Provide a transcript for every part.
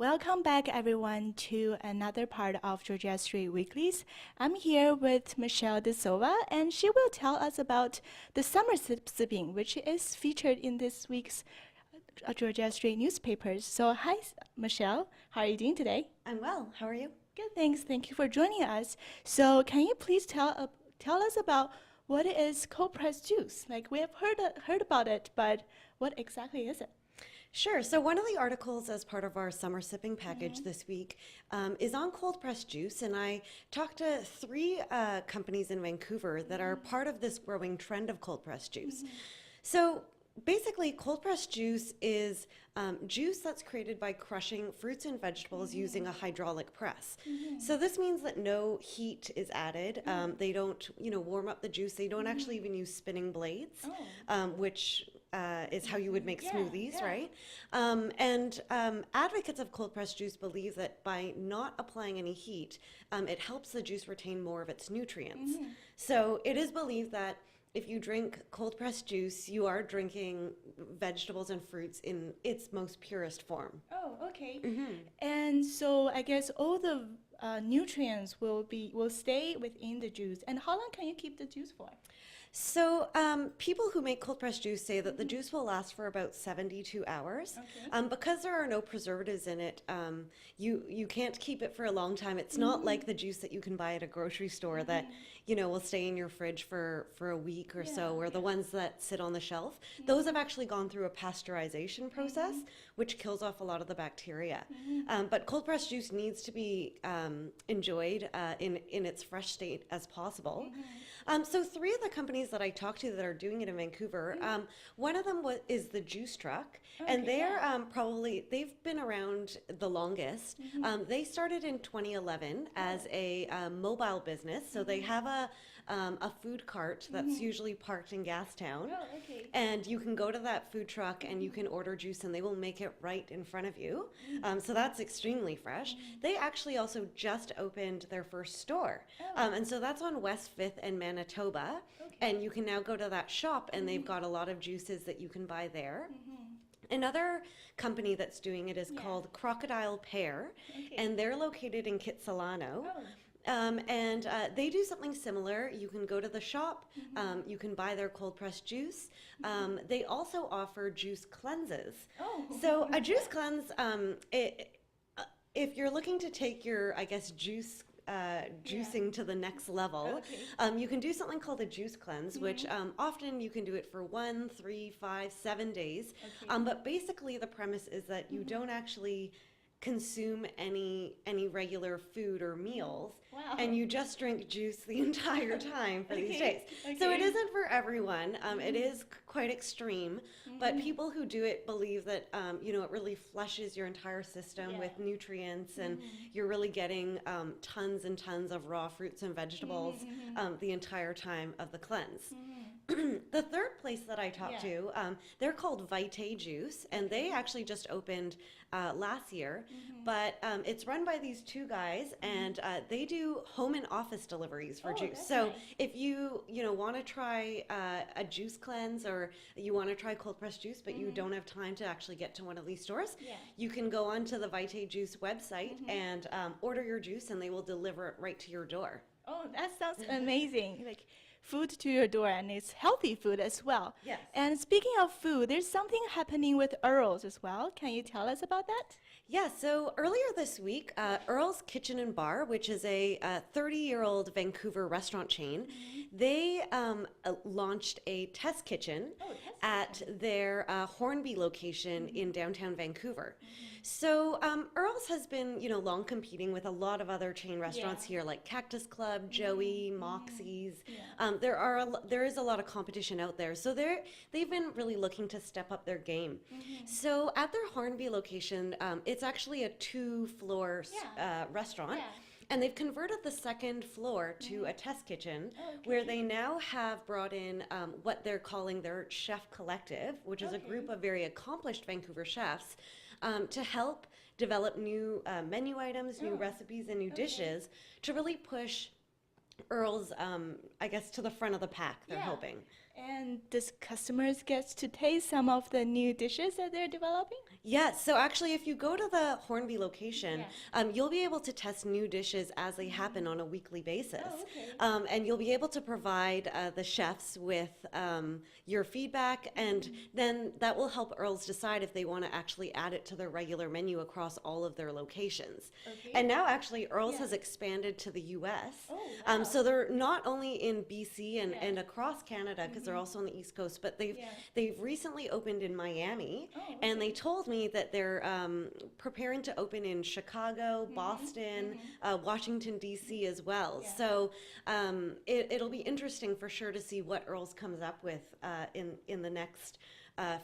Welcome back, everyone, to another part of Georgia Street Weeklies. I'm here with Michelle De Silva, and she will tell us about the summer sipping, which is featured in this week's Georgia Street newspapers. So, hi, Michelle. How are you doing today? I'm well. How are you? Good, thanks. Thank you for joining us. So, can you please tell us about what is cold pressed juice? Like we have heard about it, but what exactly is it? Sure. So one of the articles as part of our summer sipping package this week is on cold pressed juice, and I talked to three companies in Vancouver that are part of this growing trend of cold pressed juice. So basically, cold pressed juice is juice that's created by crushing fruits and vegetables using a hydraulic press. So this means that no heat is added. They don't, warm up the juice. They don't actually even use spinning blades, which is how you would make smoothies, right? And advocates of cold pressed juice believe that by not applying any heat, it helps the juice retain more of its nutrients. So it is believed that if you drink cold pressed juice, you are drinking vegetables and fruits in its most purest form. Oh, okay. And so I guess all the nutrients will stay within the juice. And how long can you keep the juice for? So people who make cold pressed juice say that the juice will last for about 72 hours. Okay. Because there are no preservatives in it, you can't keep it for a long time. It's not like the juice that you can buy at a grocery store that will stay in your fridge for a week or so, or the ones that sit on the shelf. Those have actually gone through a pasteurization process, which kills off a lot of the bacteria. But cold pressed juice needs to be enjoyed in its fresh state as possible. So three of the companies that I talked to that are doing it in Vancouver, one of them is the Juice Truck, and they're they've been around the longest. They started in 2011 as a mobile business, so they have a food cart that's usually parked in Gastown, and you can go to that food truck and you can order juice and they will make it right in front of you. So that's extremely fresh. They actually also just opened their first store, and so that's on West 5th and Manitoba, and you can now go to that shop and they've got a lot of juices that you can buy there. Another company that's doing it is called Crocodile Pear, and they're located in Kitsilano. And they do something similar. You can go to the shop, you can buy their cold pressed juice. They also offer juice cleanses. So a juice cleanse, if you're looking to take your, juicing to the next level, you can do something called a juice cleanse, which often you can do it for 1, 3, 5, 7 days. But basically the premise is that you don't actually consume any regular food or meals, and you just drink juice the entire time for these days. So it isn't for everyone. It is quite extreme, but people who do it believe that it really flushes your entire system with nutrients, and you're really getting tons and tons of raw fruits and vegetables the entire time of the cleanse. The third place that I talked to, they're called Vitae Juice, and they actually just opened last year, but it's run by these two guys, and they do home and office deliveries for juice. So if you want to try a juice cleanse, or you want to try cold pressed juice, but you don't have time to actually get to one of these stores, you can go onto the Vitae Juice website and order your juice, and they will deliver it right to your door. Oh, that sounds amazing. Like food to your door, and it's healthy food as well. Yes. And speaking of food, there's something happening with Earls as well. Can you tell us about that? Yeah, so earlier this week, Earls Kitchen Bar, which is a 30-year-old Vancouver restaurant chain, they launched a test kitchen at their Hornby location in downtown Vancouver. So Earls has been, long competing with a lot of other chain restaurants here, like Cactus Club, Joey, Moxie's. There is a lot of competition out there, so they've been really looking to step up their game. So at their Hornby location, it's actually a 2-floor restaurant. And they've converted the second floor to a test kitchen, where they now have brought in what they're calling their Chef Collective, which is a group of very accomplished Vancouver chefs, to help develop new menu items, new recipes, and new dishes to really push Earls, to the front of the pack, they're hoping. And does customers get to taste some of the new dishes that they're developing? Yes, so actually, if you go to the Hornby location, you'll be able to test new dishes as they happen on a weekly basis. Oh, okay. And you'll be able to provide the chefs with your feedback, and then that will help Earls decide if they want to actually add it to their regular menu across all of their locations. Okay. And now, actually, Earls has expanded to the US. Oh, wow. So they're not only in BC and across Canada, because they're also on the East Coast, but they've recently opened in Miami, and they told me that they're preparing to open in Chicago, Boston, Washington, D.C. as well. So it'll be interesting for sure to see what Earls comes up with in the next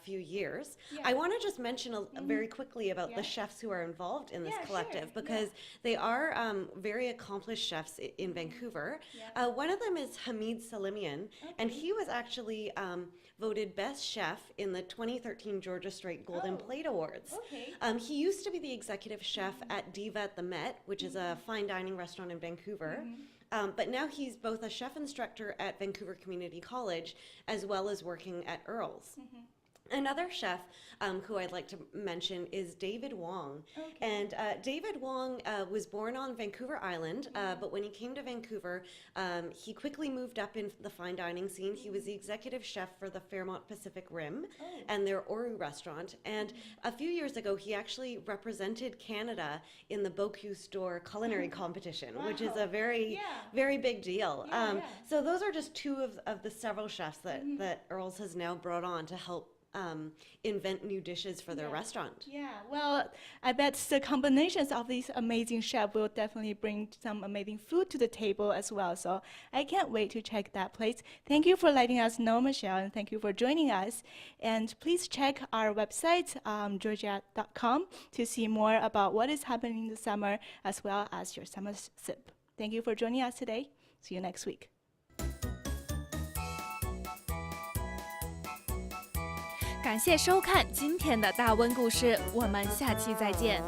few years. I want to just mention very quickly about the chefs who are involved in this collective, because they are very accomplished chefs in Vancouver. One of them is Hamid Salimian, and he was actually voted best chef in the 2013 Georgia Strait Golden Plate Awards. He used to be the executive chef at Diva at the Met, which is a fine dining restaurant in Vancouver. But now he's both a chef instructor at Vancouver Community College as well as working at Earls. Another chef who I'd like to mention is David Wong. And David Wong was born on Vancouver Island, but when he came to Vancouver, he quickly moved up in the fine dining scene. He was the executive chef for the Fairmont Pacific Rim and their Oru restaurant. And a few years ago, he actually represented Canada in the Bocuse d'Or culinary competition, which is a very, very big deal. So those are just two of the several chefs that Earls has now brought on to help invent new dishes for their restaurant. Yeah, well, I bet the combinations of these amazing chefs will definitely bring some amazing food to the table as well. So I can't wait to check that place. Thank you for letting us know, Michelle, and thank you for joining us. And please check our website, georgia.com, to see more about what is happening in the summer as well as your summer sip. Thank you for joining us today. See you next week. 感谢收看今天的大温故事，我们下期再见。